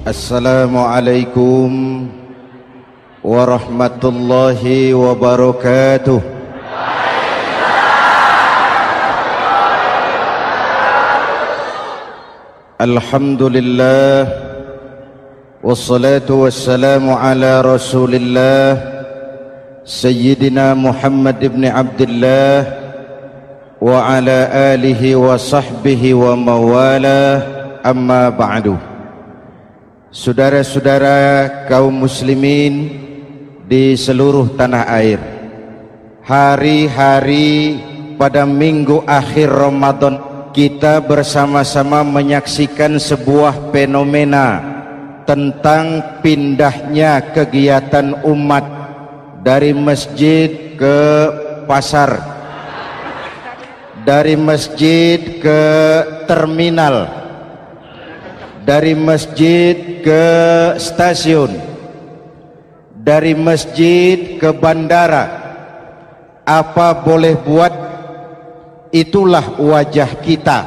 Assalamualaikum warahmatullahi wabarakatuh. Alhamdulillah wassalatu wassalamu ala Rasulillah Sayyidina Muhammad ibn Abdullah wa ala alihi wa sahbihi wa mawalah, amma ba'du. Saudara-saudara kaum muslimin di seluruh tanah air, hari-hari pada minggu akhir Ramadan kita bersama-sama menyaksikan sebuah fenomena tentang pindahnya kegiatan umat dari masjid ke pasar, dari masjid ke terminal, dari masjid ke stasiun, dari masjid ke bandara. Apa boleh buat, itulah wajah kita.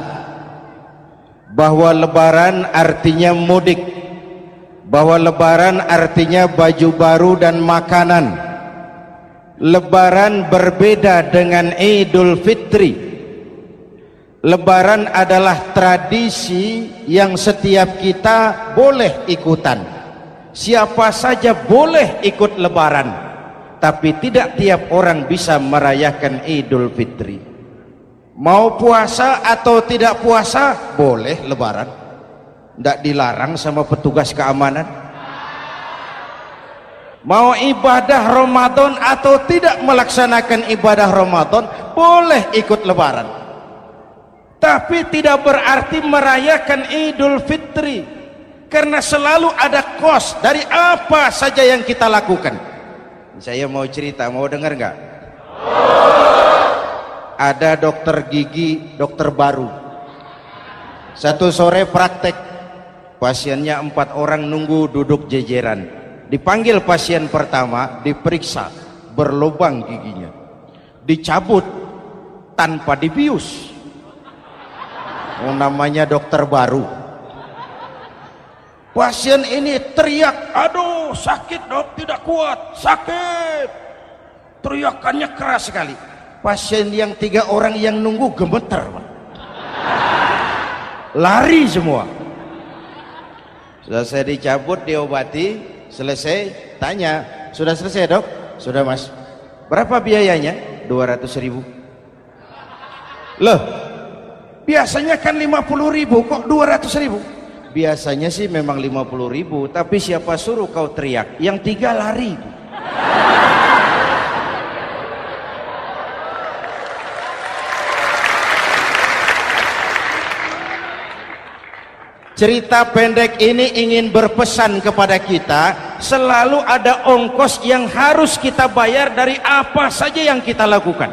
Bahwa lebaran artinya mudik, bahwa lebaran artinya baju baru dan makanan. Lebaran berbeda dengan Idul Fitri. Lebaran adalah tradisi yang setiap kita boleh ikutan. Siapa saja boleh ikut lebaran, tapi tidak tiap orang bisa merayakan Idul Fitri. Mau puasa atau tidak puasa boleh lebaran, tidak dilarang sama petugas keamanan. Mau ibadah Ramadan atau tidak melaksanakan ibadah Ramadan boleh ikut lebaran, tapi tidak berarti merayakan Idul Fitri, karena selalu ada kos dari apa saja yang kita lakukan. Saya mau cerita, mau dengar nggak? Ada dokter gigi, dokter baru. Satu sore praktek, pasiennya 4 orang nunggu duduk jejeran. Dipanggil pasien pertama, diperiksa, berlubang giginya, dicabut tanpa dibius. Namanya dokter baru. Pasien ini teriak, aduh sakit dok, tidak kuat, sakit. Teriakannya keras sekali. Pasien yang 3 orang yang nunggu gemeter, lari semua. Sudah saya dicabut, diobati, selesai, tanya, sudah selesai dok? Sudah mas. Berapa biayanya? 200.000. Loh, biasanya kan 50.000, kok 200.000? Biasanya sih memang 50.000, tapi siapa suruh kau teriak? Yang 3 lari. Cerita pendek ini ingin berpesan kepada kita, selalu ada ongkos yang harus kita bayar dari apa saja yang kita lakukan.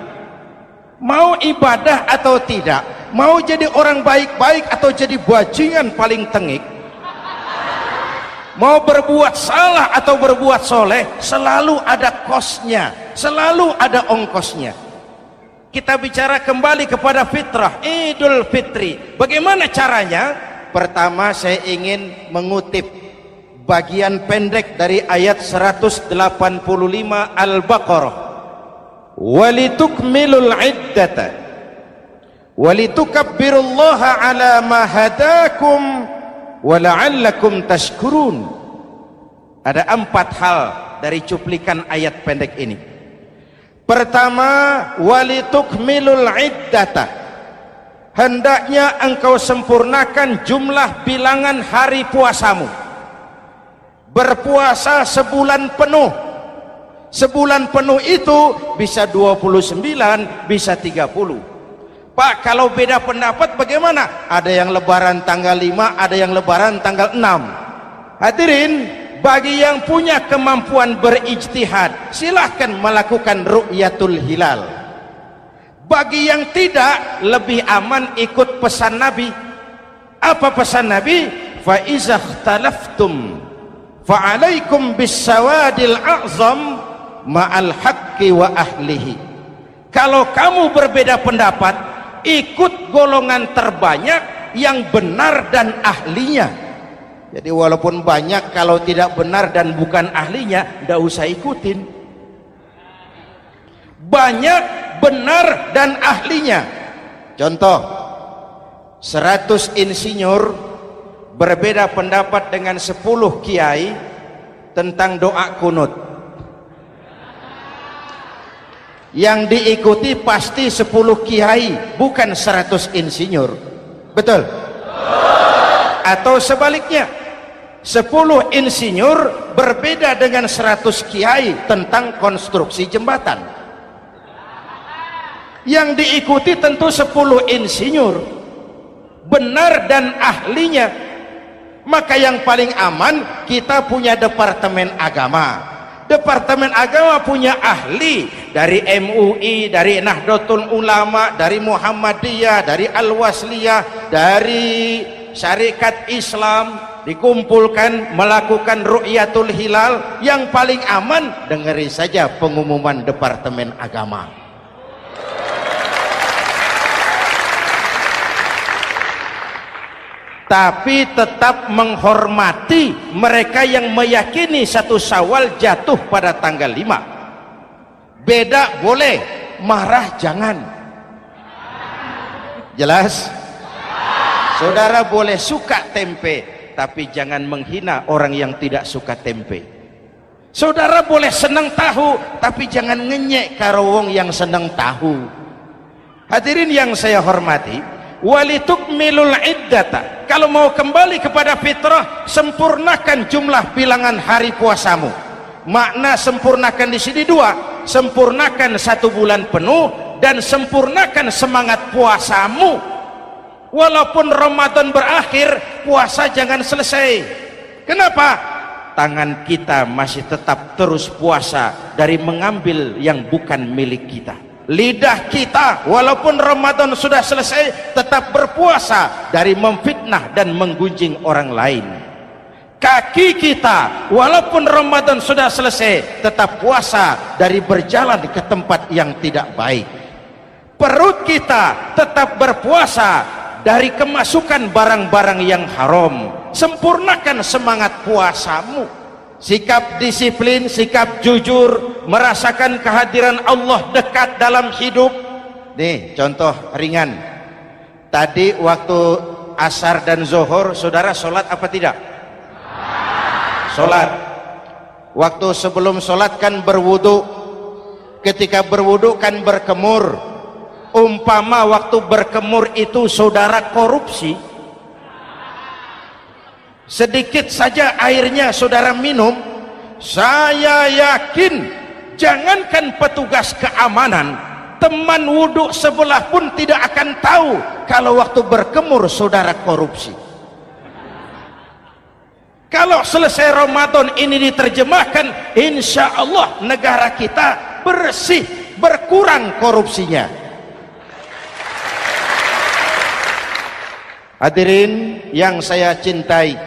Mau ibadah atau tidak, mau jadi orang baik-baik atau jadi bajingan paling tengik, mau berbuat salah atau berbuat soleh, selalu ada kosnya, selalu ada ongkosnya. Kita bicara kembali kepada fitrah, Idul Fitri. Bagaimana caranya? Pertama saya ingin mengutip bagian pendek dari ayat 185 Al-Baqarah. Walitukmilul iddata walitukabbirullaha ala ma hadakum wala'allakum tashkurun. Ada 4 hal dari cuplikan ayat pendek ini. Pertama, walitukmilul iddata, hendaknya engkau sempurnakan jumlah bilangan hari puasamu. Berpuasa sebulan penuh. Sebulan penuh itu bisa 29, bisa 30. Pak, kalau beda pendapat bagaimana? Ada yang lebaran tanggal 5, ada yang lebaran tanggal 6. Hadirin, bagi yang punya kemampuan berijtihad, silahkan melakukan ru'yatul hilal. Bagi yang tidak, lebih aman ikut pesan Nabi. Apa pesan Nabi? Fa iza ikhtalaftum fa alaikum bisawadil a'zam ma'al haqqi wa ahlihi. Kalau kamu berbeda pendapat, ikut golongan terbanyak yang benar dan ahlinya. Jadi walaupun banyak, kalau tidak benar dan bukan ahlinya, tidak usah ikutin. Banyak benar dan ahlinya. Contoh, 100 insinyur berbeda pendapat dengan 10 kiai tentang doa kunut. Yang diikuti pasti 10 kiai, bukan 100 insinyur. Betul? Atau sebaliknya, 10 insinyur berbeda dengan 100 kiai tentang konstruksi jembatan. Yang diikuti tentu 10 insinyur, benar dan ahlinya. Maka yang paling aman, kita punya departemen agama. Departemen agama punya ahli dari MUI, dari Nahdlatul Ulama, dari Muhammadiyah, dari Al-Wasliyah, dari Syarikat Islam, dikumpulkan melakukan ru'yatul hilal. Yang paling aman, dengeri saja pengumuman Departemen Agama. Tapi tetap menghormati mereka yang meyakini 1 Syawal jatuh pada tanggal 5. Beda boleh, marah jangan. Jelas? Saudara boleh suka tempe, tapi jangan menghina orang yang tidak suka tempe. Saudara boleh senang tahu, tapi jangan ngenyek karo wong yang senang tahu. Hadirin yang saya hormati, walitukmilul iddata. Kalau mau kembali kepada fitrah, sempurnakan jumlah bilangan hari puasamu. Makna sempurnakan di sini 2, sempurnakan 1 bulan penuh dan sempurnakan semangat puasamu. Walaupun Ramadan berakhir, puasa jangan selesai. Kenapa? Tangan kita masih tetap terus puasa dari mengambil yang bukan milik kita. Lidah kita walaupun Ramadan sudah selesai tetap berpuasa dari memfitnah dan menggunjing orang lain. Kaki kita walaupun Ramadan sudah selesai tetap puasa dari berjalan ke tempat yang tidak baik. Perut kita tetap berpuasa dari kemasukan barang-barang yang haram. Sempurnakan semangat puasamu. Sikap disiplin, sikap jujur, merasakan kehadiran Allah dekat dalam hidup. Nih contoh ringan. Tadi waktu asar dan zuhur, saudara sholat apa tidak? Sholat. Waktu sebelum sholat kan berwudu. Ketika berwudu kan berkemur. Umpama waktu berkemur itu saudara korupsi, sedikit saja airnya saudara minum, saya yakin jangankan petugas keamanan, teman wudhu sebelah pun tidak akan tahu kalau waktu berkemur saudara korupsi. Kalau selesai Ramadan ini diterjemahkan, insya Allah negara kita bersih, berkurang korupsinya. Hadirin yang saya cintai,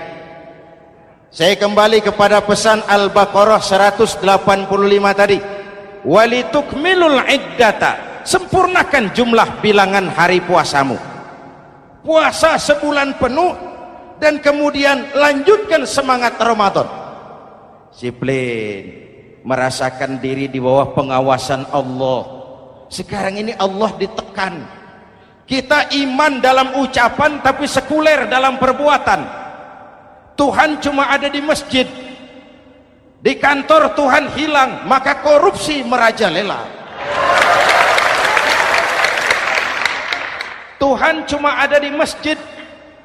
saya kembali kepada pesan Al-Baqarah 185 tadi. Walitukmilul iddata, sempurnakan jumlah bilangan hari puasamu. Puasa sebulan penuh dan kemudian lanjutkan semangat Ramadan. Disiplin, merasakan diri di bawah pengawasan Allah. Sekarang ini Allah ditekan. Kita iman dalam ucapan tapi sekuler dalam perbuatan. Tuhan cuma ada di masjid, di kantor Tuhan hilang, maka korupsi merajalela. Tuhan cuma ada di masjid,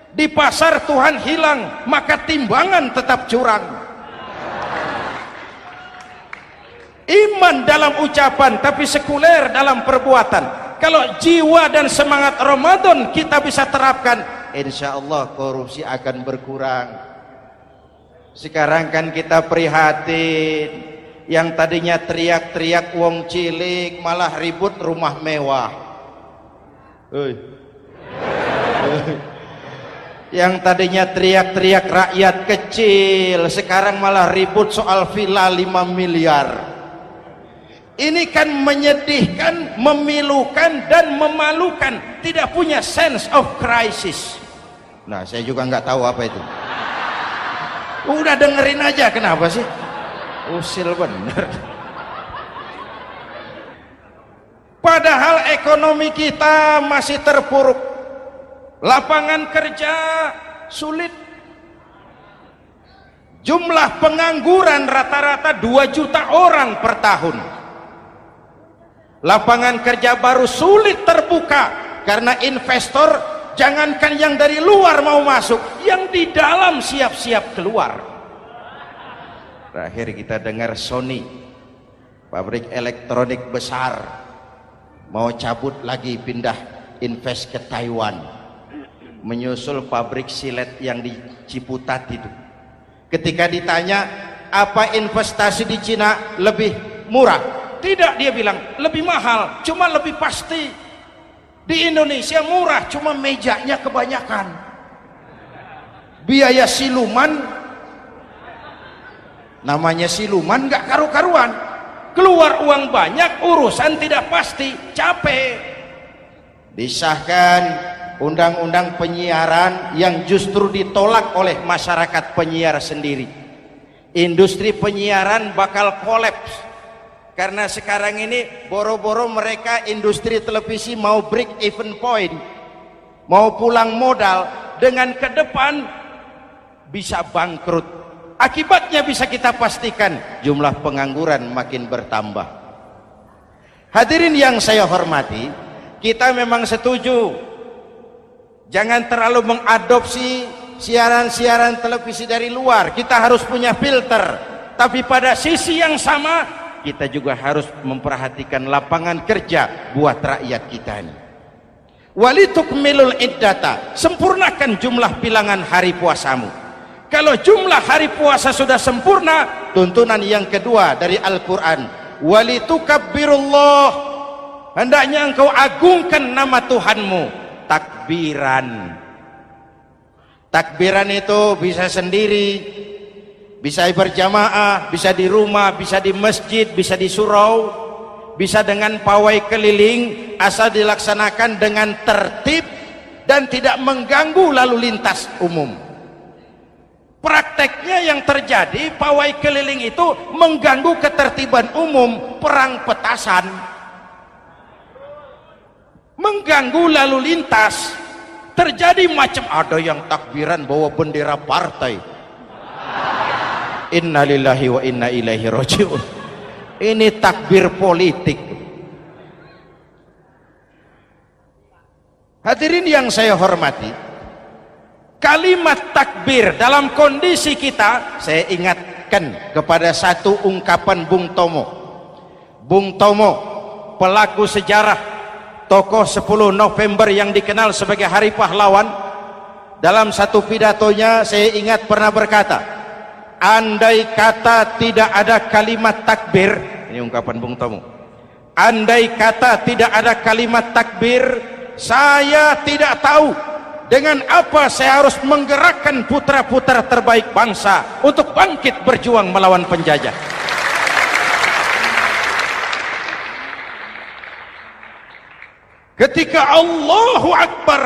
di pasar Tuhan hilang, maka timbangan tetap curang. Iman dalam ucapan tapi sekuler dalam perbuatan. Kalau jiwa dan semangat Ramadan kita bisa terapkan, insya Allah korupsi akan berkurang. Sekarang kan kita prihatin, yang tadinya teriak-teriak wong cilik malah ribut rumah mewah. Yang tadinya teriak-teriak rakyat kecil, sekarang malah ribut soal villa 5 miliar. Ini kan menyedihkan, memilukan dan memalukan. Tidak punya sense of crisis. Nah, saya juga nggak tahu apa itu. Udah dengerin aja, kenapa sih? Usil bener. Padahal ekonomi kita masih terpuruk, lapangan kerja sulit, jumlah pengangguran rata-rata 2 juta orang per tahun. Lapangan kerja baru sulit terbuka karena investor, jangankan yang dari luar mau masuk, yang di dalam siap-siap keluar. Terakhir kita dengar Sony, pabrik elektronik besar, mau cabut lagi, pindah invest ke Taiwan, menyusul pabrik silet yang di Ciputat itu. Ketika ditanya apa investasi di Cina lebih murah, tidak, dia bilang lebih mahal, cuma lebih pasti. Di Indonesia murah, cuma mejanya kebanyakan, biaya siluman, namanya siluman gak karu-karuan, keluar uang banyak, urusan tidak pasti, capek. Disahkan undang-undang penyiaran yang justru ditolak oleh masyarakat penyiar sendiri. Industri penyiaran bakal kolaps karena sekarang ini boro-boro mereka industri televisi mau break even point, mau pulang modal, dengan ke depan bisa bangkrut. Akibatnya bisa kita pastikan, jumlah pengangguran makin bertambah. Hadirin yang saya hormati, kita memang setuju jangan terlalu mengadopsi siaran-siaran televisi dari luar, kita harus punya filter. Tapi pada sisi yang sama kita juga harus memperhatikan lapangan kerja buat rakyat kita ini. Walitukmilul iddata, sempurnakan jumlah bilangan hari puasamu. Kalau jumlah hari puasa sudah sempurna, tuntunan yang kedua dari Al-Quran, walitukabbirullah, hendaknya engkau agungkan nama Tuhanmu. Takbiran. Takbiran itu bisa sendiri, bisa berjamaah, bisa di rumah, bisa di masjid, bisa di surau, bisa dengan pawai keliling, asal dilaksanakan dengan tertib dan tidak mengganggu lalu lintas umum. Prakteknya yang terjadi, pawai keliling itu mengganggu ketertiban umum, perang petasan, mengganggu lalu lintas. Terjadi macam, ada yang takbiran bawa bendera partai. Innalillahi wa inna ilaihi raji'un. Ini takbir politik. Hadirin yang saya hormati, kalimat takbir dalam kondisi kita, saya ingatkan kepada satu ungkapan Bung Tomo. Bung Tomo, pelaku sejarah, tokoh 10 November yang dikenal sebagai Hari Pahlawan, dalam satu pidatonya saya ingat pernah berkata, andai kata tidak ada kalimat takbir, ini ungkapan Bung Tomo, andai kata tidak ada kalimat takbir, saya tidak tahu dengan apa saya harus menggerakkan putra-putra terbaik bangsa untuk bangkit berjuang melawan penjajah. Ketika Allahu Akbar,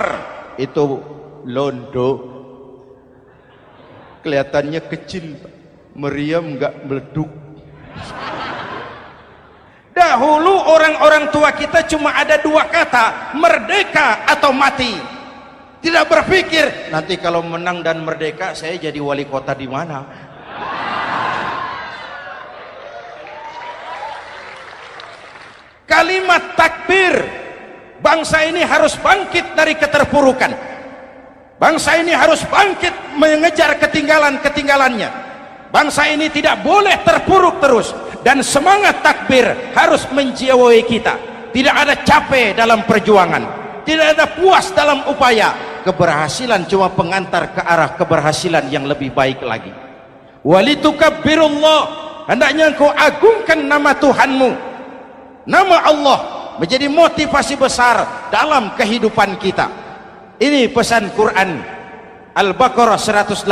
itu londo kelihatannya kecil, meriam nggak meleduk. Dahulu orang-orang tua kita cuma ada 2 kata, merdeka atau mati. Tidak berpikir nanti kalau menang dan merdeka saya jadi wali kota di mana. Kalimat takbir, bangsa ini harus bangkit dari keterpurukan. Bangsa ini harus bangkit mengejar ketinggalan-ketinggalannya. Bangsa ini tidak boleh terpuruk terus, dan semangat takbir harus menjiwai kita. Tidak ada capek dalam perjuangan, tidak ada puas dalam upaya. Keberhasilan cuma pengantar ke arah keberhasilan yang lebih baik lagi. Walitukabbirullah, hendaknya engkau agungkan nama Tuhanmu. Nama Allah menjadi motivasi besar dalam kehidupan kita. Ini pesan Quran Al-Baqarah 185.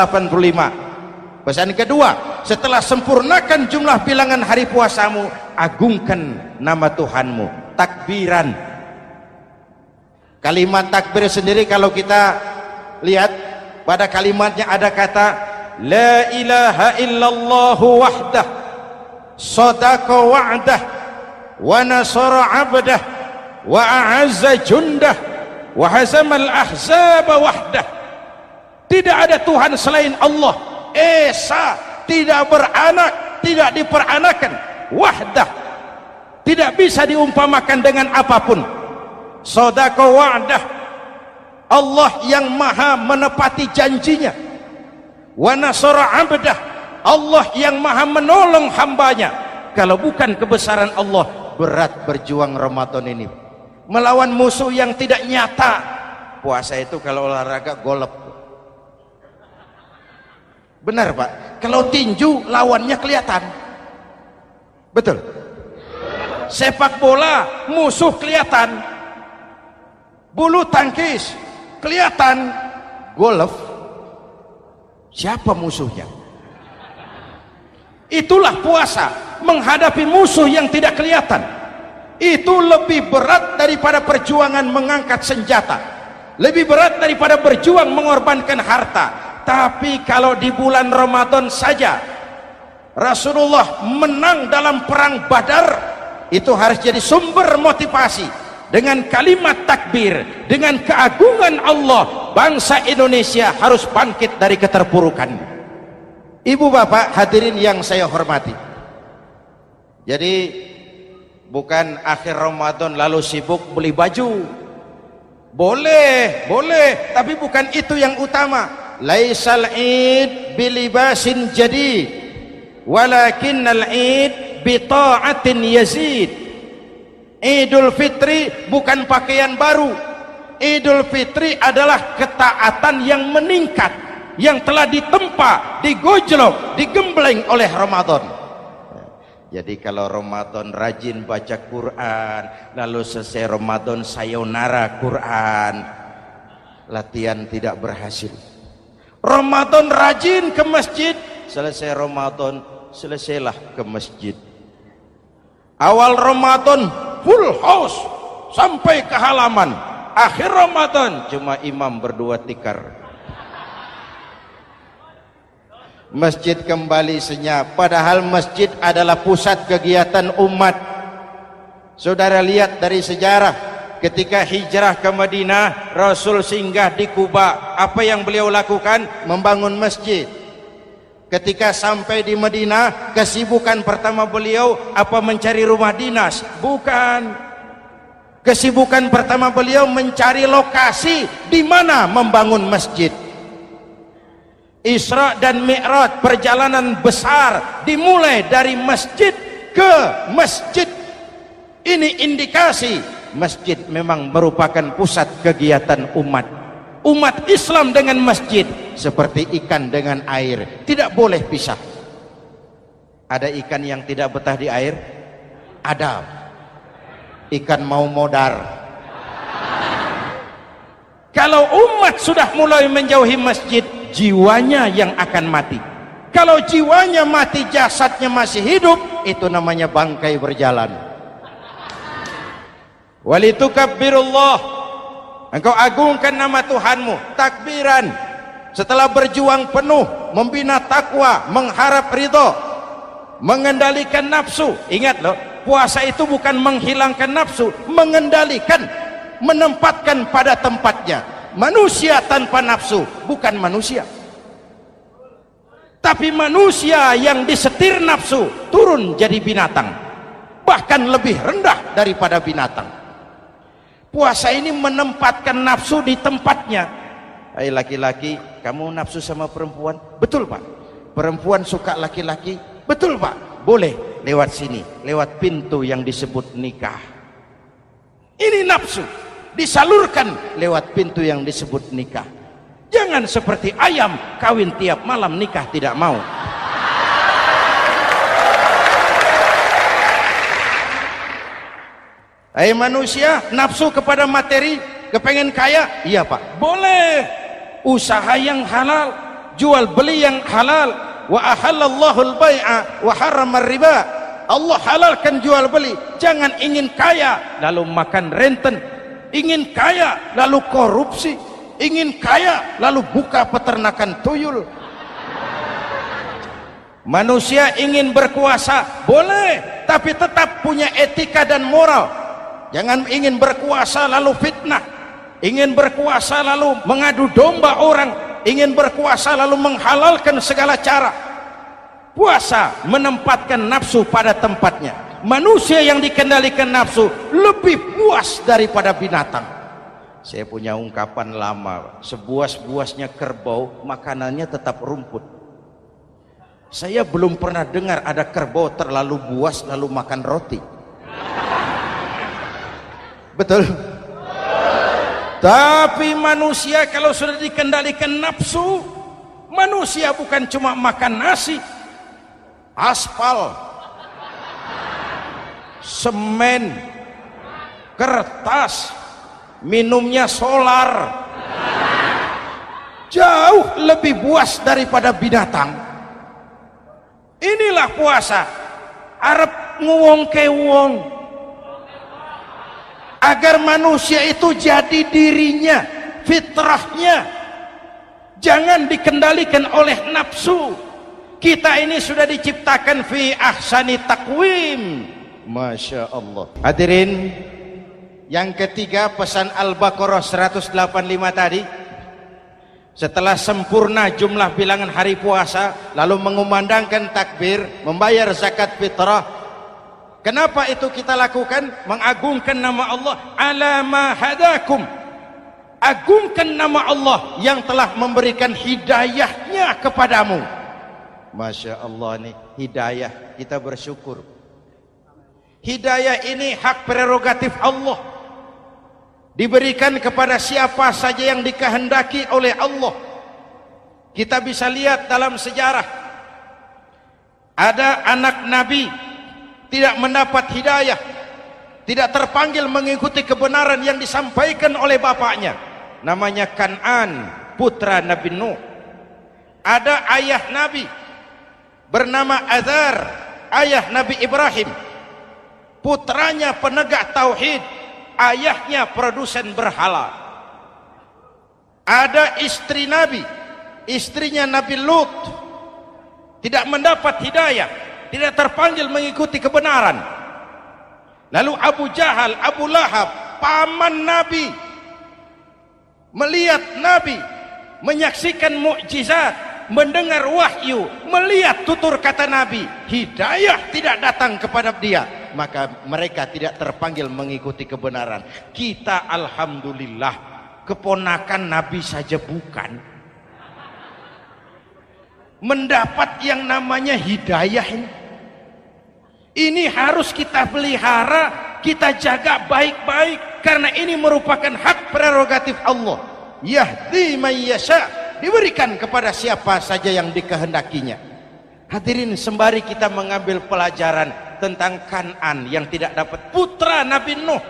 Pesan kedua, setelah sempurnakan jumlah bilangan hari puasamu, agungkan nama Tuhanmu. Takbiran. Kalimat takbir sendiri kalau kita lihat pada kalimatnya ada kata la ilaha illallah wahdah sadaqa wa'dah wa nasara 'abdah wa a'azza jundah wa hazamal ahzaba wahdah. Tidak ada Tuhan selain Allah, esa, tidak beranak, tidak diperanakan, wahdah, tidak bisa diumpamakan dengan apapun. Sadaqa wa'dah, Allah yang maha menepati janjinya. Wa nasara 'abdah, Allah yang maha menolong hambanya. Kalau bukan kebesaran Allah, berat berjuang Ramadan ini melawan musuh yang tidak nyata. Puasa itu kalau olahraga golep. Benar Pak, kalau tinju lawannya kelihatan. Betul. Sepak bola musuh kelihatan, bulu tangkis kelihatan, golf siapa musuhnya? Itulah puasa, menghadapi musuh yang tidak kelihatan. Itu lebih berat daripada perjuangan mengangkat senjata, lebih berat daripada berjuang mengorbankan harta. Tapi kalau di bulan Ramadan saja Rasulullah menang dalam perang Badar, itu harus jadi sumber motivasi. Dengan kalimat takbir, dengan keagungan Allah, bangsa Indonesia harus bangkit dari keterpurukan. Ibu bapak hadirin yang saya hormati, jadi bukan akhir Ramadan lalu sibuk beli baju. Boleh, tapi bukan itu yang utama. Laisal id bilibasin jadid walakinnal id bita'atin yazid. Idul Fitri bukan pakaian baru. Idul Fitri adalah ketaatan yang meningkat, yang telah ditempa, digojlok, digembleng oleh Ramadan. Jadi kalau Ramadan rajin baca Quran, lalu selesai Ramadan sayonara Quran, latihan tidak berhasil. Ramadan rajin ke masjid, selesai Ramadan selesailah ke masjid. Awal Ramadan full house sampai ke halaman, akhir Ramadan cuma imam berdua tikar. Masjid kembali senyap, padahal masjid adalah pusat kegiatan umat. Saudara lihat dari sejarah, ketika hijrah ke Madinah, Rasul singgah di Kuba. Apa yang beliau lakukan? Membangun masjid. Ketika sampai di Madinah, kesibukan pertama beliau apa? Mencari rumah dinas? Bukan. Kesibukan pertama beliau mencari lokasi di mana membangun masjid. Isra dan Mi'raj, perjalanan besar dimulai dari masjid ke masjid. Ini indikasi masjid memang merupakan pusat kegiatan umat. Umat Islam dengan masjid seperti ikan dengan air, tidak boleh pisah. Ada ikan yang tidak betah di air? Ada. Ikan mau modar. Kalau umat sudah mulai menjauhi masjid, jiwanya yang akan mati. Kalau jiwanya mati, jasadnya masih hidup, itu namanya bangkai berjalan. Walitukabbirullah, engkau agungkan nama Tuhanmu. Takbiran, setelah berjuang penuh membina takwa, mengharap ridho, mengendalikan nafsu. Ingat loh, puasa itu bukan menghilangkan nafsu, mengendalikan, menempatkan pada tempatnya. Manusia tanpa nafsu bukan manusia, tapi manusia yang disetir nafsu turun jadi binatang, bahkan lebih rendah daripada binatang. Puasa ini menempatkan nafsu di tempatnya. Hai laki-laki, kamu nafsu sama perempuan? Betul Pak. Perempuan suka laki-laki? Betul Pak. Boleh lewat sini, lewat pintu yang disebut nikah. Ini nafsu disalurkan lewat pintu yang disebut nikah. Jangan seperti ayam kawin tiap malam, nikah tidak mau. Hai manusia, nafsu kepada materi, kepengen kaya? Iya Pak, boleh. Usaha yang halal, jual beli yang halal. Wa ahallallahu al-bai'a wa harrama riba. Allah halalkan jual beli. Jangan ingin kaya lalu makan renten, ingin kaya lalu korupsi, ingin kaya lalu buka peternakan tuyul. Manusia ingin berkuasa, boleh, tapi tetap punya etika dan moral. Jangan ingin berkuasa lalu fitnah, ingin berkuasa lalu mengadu domba orang, ingin berkuasa lalu menghalalkan segala cara. Puasa menempatkan nafsu pada tempatnya. Manusia yang dikendalikan nafsu lebih puas daripada binatang. Saya punya ungkapan lama, sebuas-buasnya kerbau makanannya tetap rumput. Saya belum pernah dengar ada kerbau terlalu buas lalu makan roti. Betul? Tapi manusia kalau sudah dikendalikan nafsu, manusia bukan cuma makan nasi, aspal, semen, kertas, minumnya solar, jauh lebih buas daripada binatang. Inilah puasa, arep nguwong kewong, agar manusia itu jadi dirinya, fitrahnya, jangan dikendalikan oleh nafsu. Kita ini sudah diciptakan fi ahsani taqwim. Masya Allah. Hadirin, yang ketiga pesan Al-Baqarah 185 tadi, setelah sempurna jumlah bilangan hari puasa, lalu mengumandangkan takbir, membayar zakat fitrah. Kenapa itu kita lakukan? Mengagungkan nama Allah, ala ma hadakum, agungkan nama Allah yang telah memberikan hidayahnya kepadamu. Masya Allah nih, hidayah, kita bersyukur. Hidayah ini hak prerogatif Allah, diberikan kepada siapa saja yang dikehendaki oleh Allah. Kita bisa lihat dalam sejarah, ada anak Nabi tidak mendapat hidayah, tidak terpanggil mengikuti kebenaran yang disampaikan oleh bapaknya, namanya Kan'an, putra Nabi Nuh. Ada ayah Nabi bernama Azar, ayah Nabi Ibrahim, putranya penegak tauhid, ayahnya produsen berhala. Ada istri Nabi, istrinya Nabi Lut, tidak mendapat hidayah, tidak terpanggil mengikuti kebenaran. Lalu Abu Jahal, Abu Lahab, paman Nabi, melihat Nabi, menyaksikan mukjizat, mendengar wahyu, melihat tutur kata Nabi, hidayah tidak datang kepada dia, maka mereka tidak terpanggil mengikuti kebenaran. Kita alhamdulillah keponakan Nabi saja bukan, mendapat yang namanya hidayah ini. Ini harus kita pelihara, kita jaga baik-baik, karena ini merupakan hak prerogatif Allah. Yahdi man yasha, diberikan kepada siapa saja yang dikehendakinya. Hadirin, sembari kita mengambil pelajaran tentang Kan'an yang tidak dapat, putra Nabi Nuh.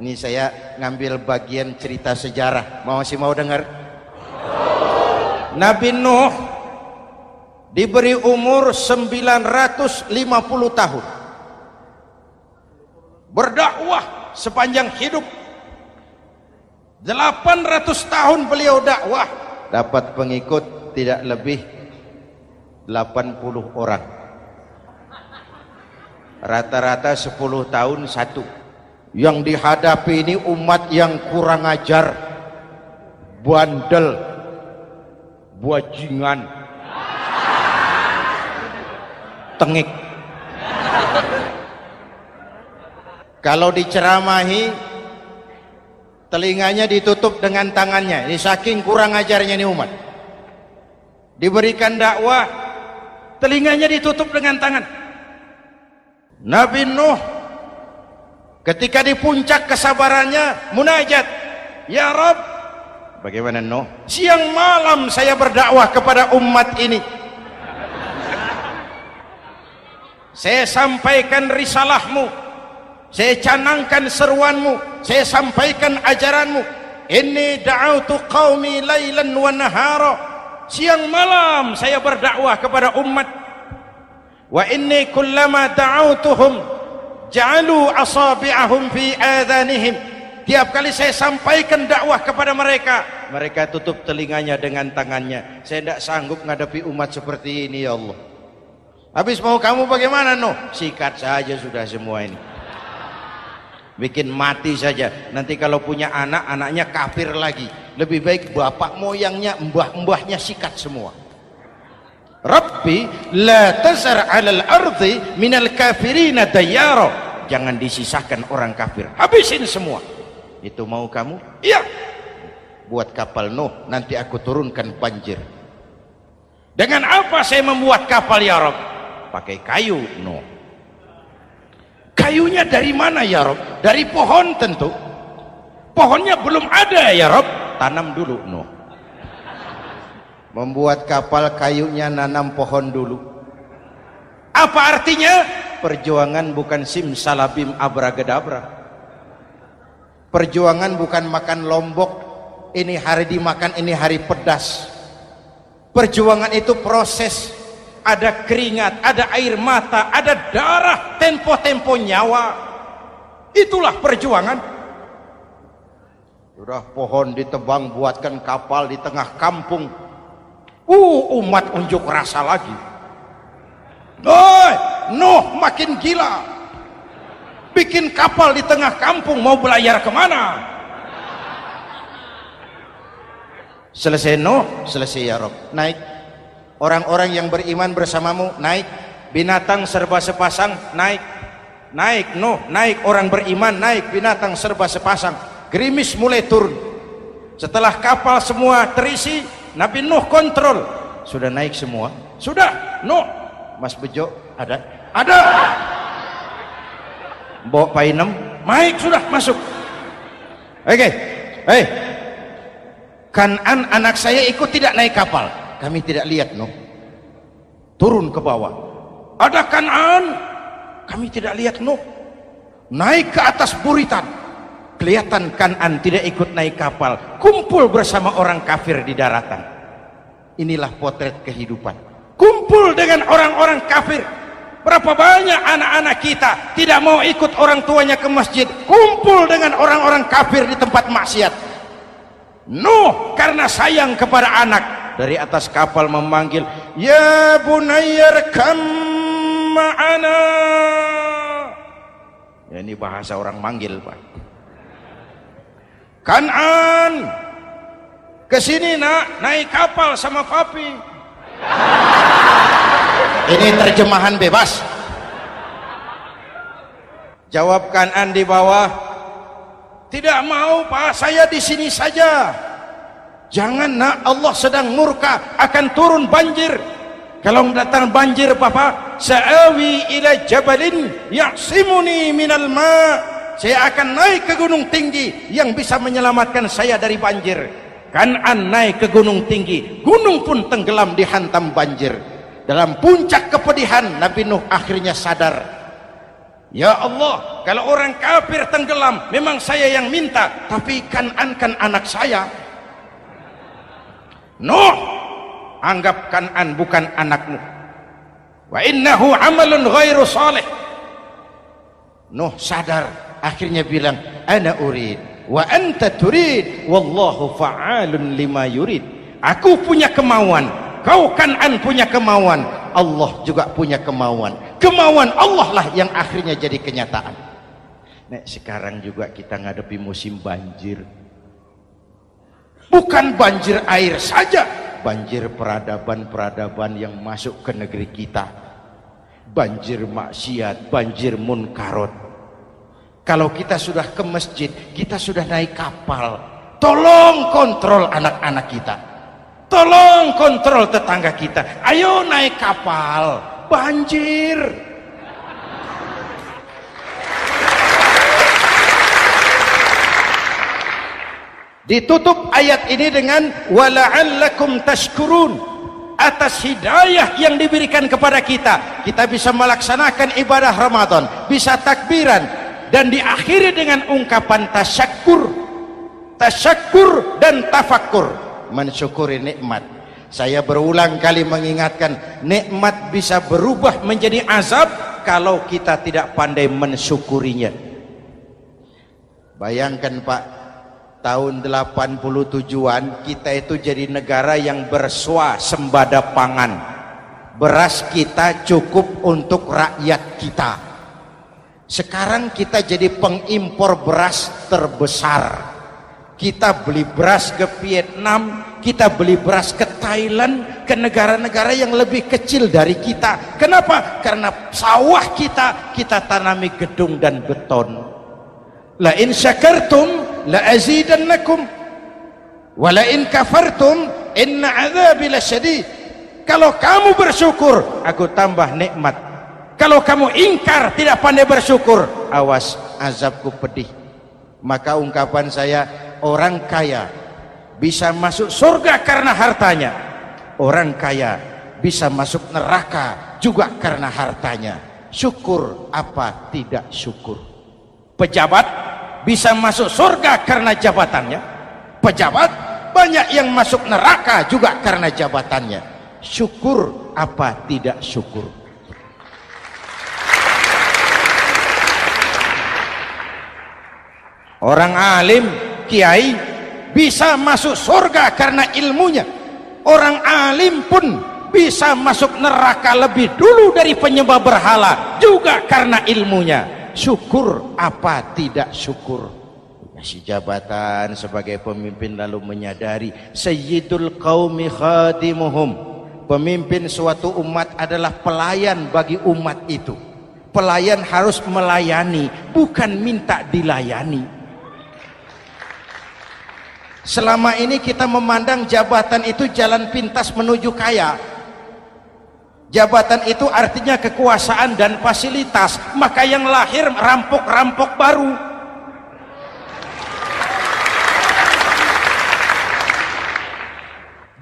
Ini saya ngambil bagian cerita sejarah. Masih mau dengar? Nabi Nuh diberi umur 950 tahun, berdakwah sepanjang hidup. 800 tahun beliau dakwah, dapat pengikut tidak lebih 80 orang, rata-rata 10 tahun satu. Yang dihadapi ini umat yang kurang ajar, bandel, bajingan, tengik. Kalau diceramahi, telinganya ditutup dengan tangannya. Ini saking kurang ajarnya ini umat. Diberikan dakwah, telinganya ditutup dengan tangan. Nabi Nuh ketika di puncak kesabarannya munajat, ya Rabb, bagaimana Nuh? Siang malam saya berdakwah kepada umat ini, saya sampaikan risalahmu, saya canangkan seruanmu, saya sampaikan ajaranmu. Inni da'autu qaumi lailan wa nahara, siang malam saya berdakwah kepada umat. Wa inni kullama da'autuhum ja'alu asabi'ahum fi adhanihim, tiap kali saya sampaikan dakwah kepada mereka, mereka tutup telinganya dengan tangannya. Saya tidak sanggup menghadapi umat seperti ini, ya Allah. Habis mau kamu bagaimana Nuh? Sikat saja sudah semua ini. Bikin mati saja. Nanti kalau punya anak, anaknya kafir lagi. Lebih baik bapak moyangnya, mbah-mbahnya sikat semua. Rabbi la tazar 'alal ardi minal kafirina dayyara. Jangan disisakan orang kafir. Habisin semua. Itu mau kamu? Iya. Buat kapal Nuh, nanti aku turunkan banjir. Dengan apa saya membuat kapal ya Rabb? Pakai kayu Nuh. Kayunya dari mana ya Rabb? Dari pohon tentu. Pohonnya belum ada ya Rabb. Tanam dulu Nuh. Membuat kapal kayunya nanam pohon dulu. Apa artinya? Perjuangan bukan simsalabim abragedabra. Perjuangan bukan makan lombok, ini hari dimakan, ini hari pedas. Perjuangan itu proses. Ada keringat, ada air mata, ada darah, tempo-tempo nyawa. Itulah perjuangan. Sudah pohon ditebang, buatkan kapal di tengah kampung. Umat unjuk rasa lagi. Nuh makin gila. Bikin kapal di tengah kampung, mau belayar kemana? Selesai Nuh, selesai ya Rabb. Naik. Orang-orang yang beriman bersamamu, naik. Binatang serba sepasang, naik. Naik Nuh, naik orang beriman, naik. Binatang serba sepasang. Gerimis mulai turun. Setelah kapal semua terisi, Nabi Nuh kontrol. Sudah naik semua? Sudah. Nuh, Mas Bejo ada? Ada. Bawa painem, naik sudah, masuk. Oke. Hei. Kan'an anak saya ikut tidak naik kapal. Kami tidak lihat Nuh. Turun ke bawah. Ada Kan'an. Kami tidak lihat Nuh. Naik ke atas buritan. Kelihatan Kan'an tidak ikut naik kapal. Kumpul bersama orang kafir di daratan. Inilah potret kehidupan. Kumpul dengan orang-orang kafir. Berapa banyak anak-anak kita tidak mau ikut orang tuanya ke masjid. Kumpul dengan orang-orang kafir di tempat maksiat. Nuh karena sayang kepada anak, dari atas kapal memanggil, ya bunayyarkam ma'ana. Ya, ini bahasa orang manggil Pak. Kan'an, kesini nak, naik kapal sama papi. Ini terjemahan bebas. Jawab Kan'an di bawah, tidak mau Pak, saya di sini saja. Jangan nak, Allah sedang murka, akan turun banjir. Kalau datang banjir Bapak, sa'awi ila jabalin ya'simuni minal ma'. Saya akan naik ke gunung tinggi yang bisa menyelamatkan saya dari banjir. Kan'an naik ke gunung tinggi, gunung pun tenggelam dihantam banjir. Dalam puncak kepedihan, Nabi Nuh akhirnya sadar, ya Allah, kalau orang kafir tenggelam memang saya yang minta, tapi Kan'an kan anak saya. Nuh, anggap Kan'an bukan anakmu. Wa innahu amalun ghairu salih. Nuh sadar, akhirnya bilang, ana urid wa anta turid wallahu fa'alun lima yurid. Aku punya kemauan, kau Kan'an punya kemauan, Allah juga punya kemauan. Kemauan Allah lah yang akhirnya jadi kenyataan. Nek sekarang juga kita ngadepi musim banjir. Bukan banjir air saja, banjir peradaban-peradaban yang masuk ke negeri kita. Banjir maksiat, banjir munkarot. Kalau kita sudah ke masjid, kita sudah naik kapal. Tolong kontrol anak-anak kita. Tolong kontrol tetangga kita. Ayo naik kapal. Banjir. Ditutup ayat ini dengan wala'allakum tashkurun. Atas hidayah yang diberikan kepada kita, kita bisa melaksanakan ibadah Ramadan, bisa takbiran, dan diakhiri dengan ungkapan tasyakkur. Tasyakkur dan tafakkur, mensyukuri nikmat. Saya berulang kali mengingatkan, nikmat bisa berubah menjadi azab kalau kita tidak pandai mensyukurinya. Bayangkan Pak, tahun 87-an kita itu jadi negara yang berswasembada pangan. beras kita cukup untuk rakyat kita. Sekarang kita jadi pengimpor beras terbesar. Kita beli beras ke Vietnam, kita beli beras ke Thailand, ke negara-negara yang lebih kecil dari kita. Kenapa? Karena sawah kita tanami gedung dan beton. La in syakartum la azidannakum wa la in kafartum inna adzabi lasyadid. Kalau kamu bersyukur, aku tambah nikmat. Kalau kamu ingkar, tidak pandai bersyukur, awas, azabku pedih. Maka ungkapan saya, orang kaya bisa masuk surga karena hartanya, orang kaya bisa masuk neraka juga karena hartanya. Syukur apa tidak syukur? Pejabat bisa masuk surga karena jabatannya, pejabat banyak yang masuk neraka juga karena jabatannya. Syukur apa tidak syukur? Orang alim, kiai bisa masuk surga karena ilmunya. Orang alim pun bisa masuk neraka lebih dulu dari penyembah berhala juga karena ilmunya. Syukur apa tidak syukur? Kasih jabatan sebagai pemimpin lalu menyadari sayyidul qaumi khadimuhum. Pemimpin suatu umat adalah pelayan bagi umat itu. Pelayan harus melayani, bukan minta dilayani. Selama ini kita memandang jabatan itu jalan pintas menuju kaya. Jabatan itu artinya kekuasaan dan fasilitas, maka yang lahir rampok-rampok baru.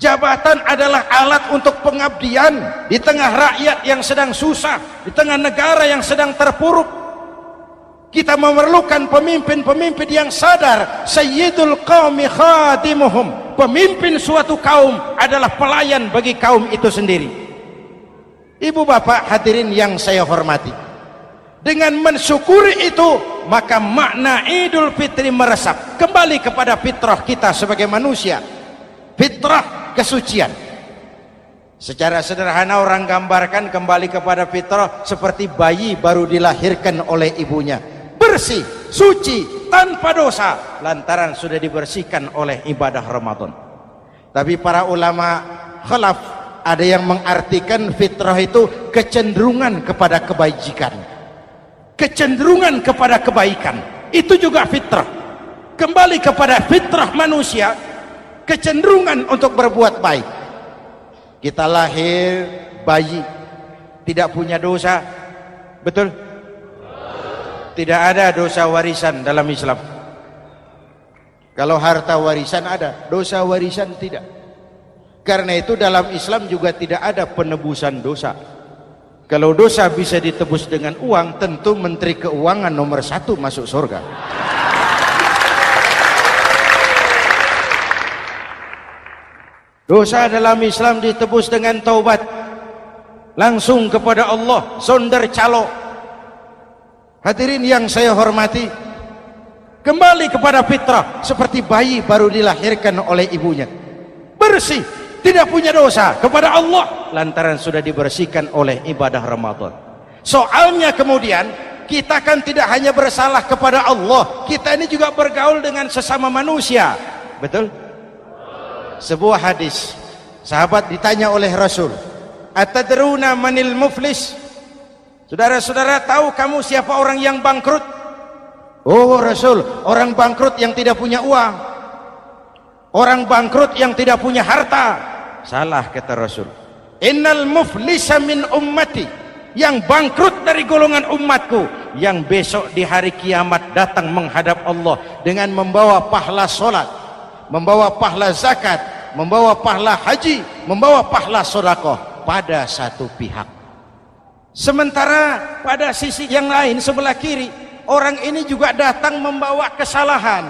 Jabatan adalah alat untuk pengabdian di tengah rakyat yang sedang susah, di tengah negara yang sedang terpuruk. Kita memerlukan pemimpin-pemimpin yang sadar sayyidul qaumi khadimuhum. Pemimpin suatu kaum adalah pelayan bagi kaum itu sendiri. Ibu bapak hadirin yang saya hormati, dengan mensyukuri itu maka makna Idul Fitri meresap kembali kepada fitrah kita sebagai manusia, fitrah kesucian. Secara sederhana orang gambarkan kembali kepada fitrah seperti bayi baru dilahirkan oleh ibunya, bersih, suci, tanpa dosa, lantaran sudah dibersihkan oleh ibadah Ramadan. Tapi para ulama khalaf ada yang mengartikan fitrah itu kecenderungan kepada kebajikan, kecenderungan kepada kebaikan. Itu juga fitrah. Kembali kepada fitrah manusia, kecenderungan untuk berbuat baik. Kita lahir bayi tidak punya dosa, betul? Tidak ada dosa warisan dalam Islam. Kalau harta warisan ada, dosa warisan tidak. Karena itu dalam Islam juga tidak ada penebusan dosa. Kalau dosa bisa ditebus dengan uang, tentu Menteri Keuangan nomor 1 masuk surga. Dosa dalam Islam ditebus dengan taubat, langsung kepada Allah, sonder calo. Hadirin yang saya hormati, kembali kepada fitrah seperti bayi baru dilahirkan oleh ibunya, bersih, tidak punya dosa kepada Allah lantaran sudah dibersihkan oleh ibadah Ramadan. Soalnya kemudian kita kan tidak hanya bersalah kepada Allah, kita ini juga bergaul dengan sesama manusia, betul? Sebuah hadis, sahabat ditanya oleh Rasul, atadruna manil muflis? Saudara-saudara, tahu kamu siapa orang yang bangkrut? Oh Rasul, orang bangkrut yang tidak punya uang, orang bangkrut yang tidak punya harta. Salah kata Rasul, innal muflisa min ummati, yang bangkrut dari golongan umatku, yang besok di hari kiamat datang menghadap Allah dengan membawa pahala solat, membawa pahala zakat, membawa pahala haji, membawa pahala sedekah pada satu pihak. Sementara pada sisi yang lain sebelah kiri, orang ini juga datang membawa kesalahan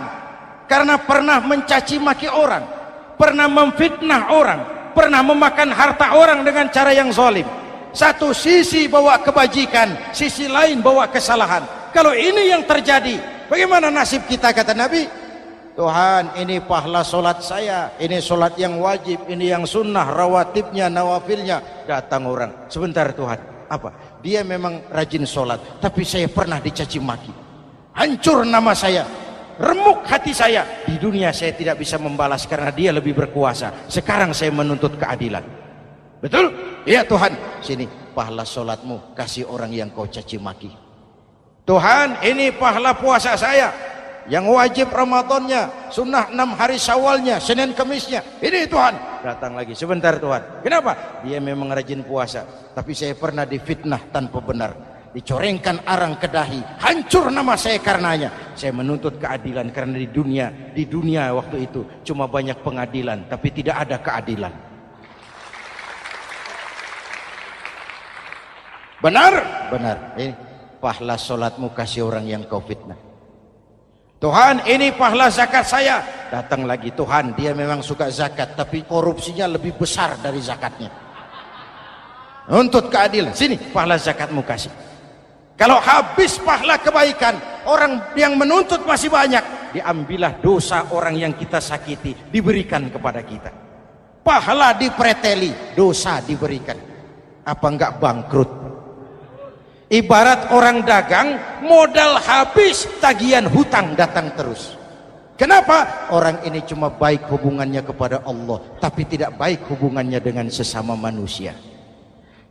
karena pernah mencaci maki orang, pernah memfitnah orang, pernah memakan harta orang dengan cara yang zalim. Satu sisi bawa kebajikan, sisi lain bawa kesalahan. Kalau ini yang terjadi, bagaimana nasib kita, kata Nabi? Tuhan, ini pahala solat saya, ini solat yang wajib, ini yang sunnah, rawatibnya, nawafilnya. Datang orang, sebentar Tuhan, apa? Dia memang rajin solat, tapi saya pernah dicaci maki, hancur nama saya, remuk hati saya. Di dunia saya tidak bisa membalas karena dia lebih berkuasa. Sekarang saya menuntut keadilan. Betul? Iya Tuhan. Sini pahala solatmu, kasih orang yang kau caci maki. Tuhan, ini pahala puasa saya, yang wajib Ramadannya, sunnah 6 hari Syawalnya, Senin Kemisnya. Ini Tuhan. Datang lagi, sebentar Tuhan. Kenapa? Dia memang rajin puasa, tapi saya pernah difitnah tanpa benar, dicorengkan arang ke dahi, hancur nama saya karenanya. Saya menuntut keadilan karena di dunia waktu itu cuma banyak pengadilan, tapi tidak ada keadilan. Benar? Benar. Ini pahala solatmu, kasih orang yang kau fitnah. Tuhan, ini pahala zakat saya. Datang lagi, Tuhan, dia memang suka zakat, tapi korupsinya lebih besar dari zakatnya. Nuntut keadilan. Sini pahala zakatmu kasih. Kalau habis pahala kebaikan, orang yang menuntut masih banyak, diambillah dosa orang yang kita sakiti, diberikan kepada kita. Pahala dipreteli, dosa diberikan. Apa enggak bangkrut? Ibarat orang dagang, modal habis, tagihan hutang datang terus. Kenapa? Orang ini cuma baik hubungannya kepada Allah, tapi tidak baik hubungannya dengan sesama manusia.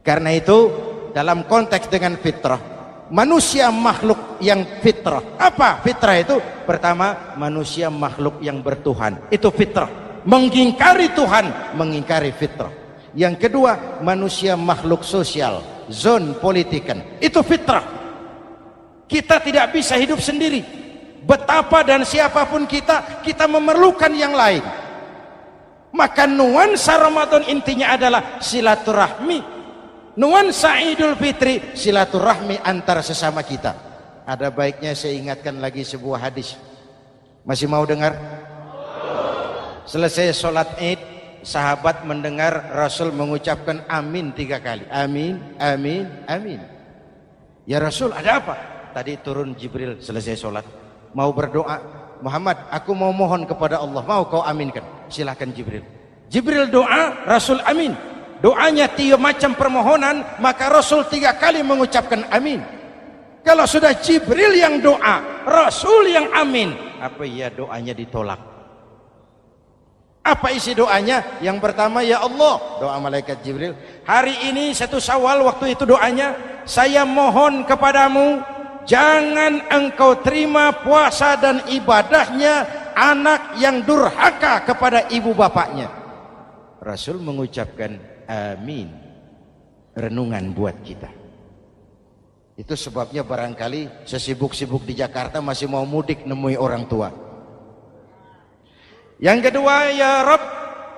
Karena itu dalam konteks dengan fitrah, manusia makhluk yang fitrah. Apa fitrah itu? Pertama, manusia makhluk yang bertuhan, itu fitrah. Mengingkari Tuhan, mengingkari fitrah. Yang kedua, manusia makhluk sosial, zon politikan, itu fitrah. Kita tidak bisa hidup sendiri. Betapa dan siapapun kita memerlukan yang lain. Maka nuansa Ramadan intinya adalah silaturahmi. Nuansa Idul Fitri silaturahmi antar sesama kita. Ada baiknya saya ingatkan lagi sebuah hadis. Masih mau dengar? Selesai sholat Id, sahabat mendengar Rasul mengucapkan amin 3 kali. Amin, amin, amin. Ya Rasul, ada apa? Tadi turun Jibril selesai sholat, mau berdoa. Muhammad, aku mau mohon kepada Allah, mau kau aminkan? Silahkan Jibril. Jibril doa, Rasul amin. Doanya 3 macam permohonan, maka Rasul 3 kali mengucapkan amin. Kalau sudah Jibril yang doa, Rasul yang amin, apa iya doanya ditolak? Apa isi doanya? Yang pertama, ya Allah, doa malaikat Jibril, hari ini 1 Syawal, waktu itu doanya, saya mohon kepadamu, jangan engkau terima puasa dan ibadahnya anak yang durhaka kepada ibu bapaknya. Rasul mengucapkan amin. Renungan buat kita. Itu sebabnya barangkali sesibuk-sibuk di Jakarta masih mau mudik nemui orang tua. Yang kedua, ya Rabb,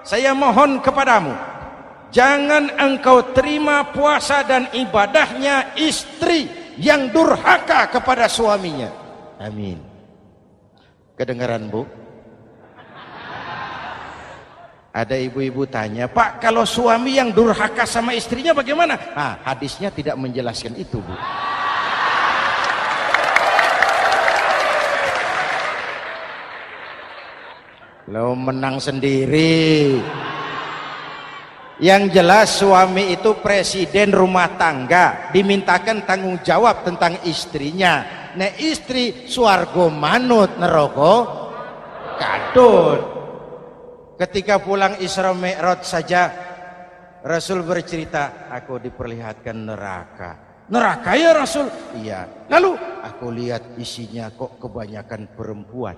saya mohon kepadamu, jangan engkau terima puasa dan ibadahnya istri yang durhaka kepada suaminya. Amin. Kedengaran Bu? Ada ibu-ibu tanya, Pak, kalau suami yang durhaka sama istrinya bagaimana? Nah, hadisnya tidak menjelaskan itu, Bu. Lo menang sendiri. Yang jelas suami itu presiden rumah tangga, dimintakan tanggung jawab tentang istrinya. Nah, istri swargo manut neraka kadut. Ketika pulang Isra Mi'raj saja Rasul bercerita, aku diperlihatkan neraka. Neraka ya Rasul? Iya. Lalu aku lihat isinya kok kebanyakan perempuan.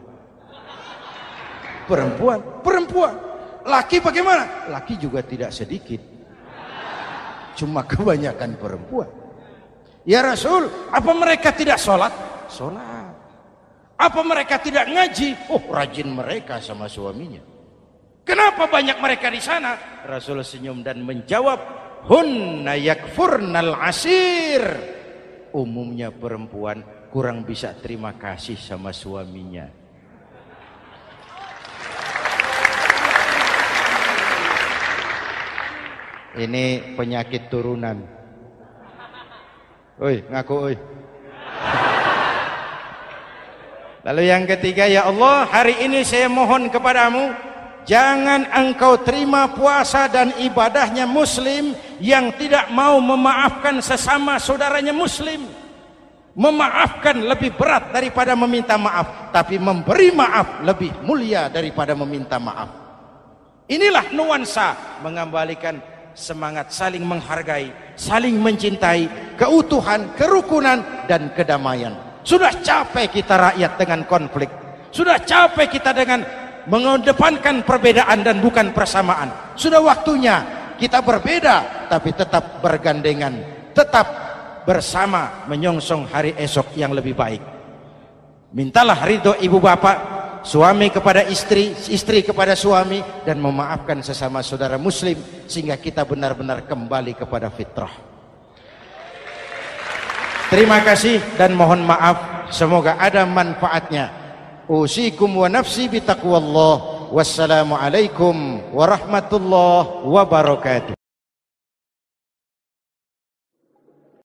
Perempuan. Laki bagaimana? Laki juga tidak sedikit. Cuma kebanyakan perempuan. Ya Rasul, apa mereka tidak sholat? Sholat. Apa mereka tidak ngaji? Oh, rajin mereka sama suaminya. Kenapa banyak mereka di sana? Rasul senyum dan menjawab, hunna yakfurnal asir. Umumnya perempuan kurang bisa terima kasih sama suaminya. Ini penyakit turunan. Oi, ngaku oi. Lalu yang ketiga, ya Allah, hari ini saya mohon kepadamu, jangan engkau terima puasa dan ibadahnya muslim yang tidak mau memaafkan sesama saudaranya muslim. Memaafkan lebih berat daripada meminta maaf, tapi memberi maaf lebih mulia daripada meminta maaf. Inilah nuansa mengembalikan semangat saling menghargai, saling mencintai, keutuhan, kerukunan, dan kedamaian. Sudah capek kita rakyat dengan konflik. Sudah capek kita dengan mengedepankan perbedaan dan bukan persamaan. Sudah waktunya kita berbeda tapi tetap bergandengan, tetap bersama menyongsong hari esok yang lebih baik. Mintalah ridho ibu bapak, suami kepada istri, istri kepada suami, dan memaafkan sesama saudara muslim sehingga kita benar-benar kembali kepada fitrah. Terima kasih dan mohon maaf, semoga ada manfaatnya. Usikum wa nafsi bitaqwallah. Wassalamualaikum warahmatullahi wabarakatuh.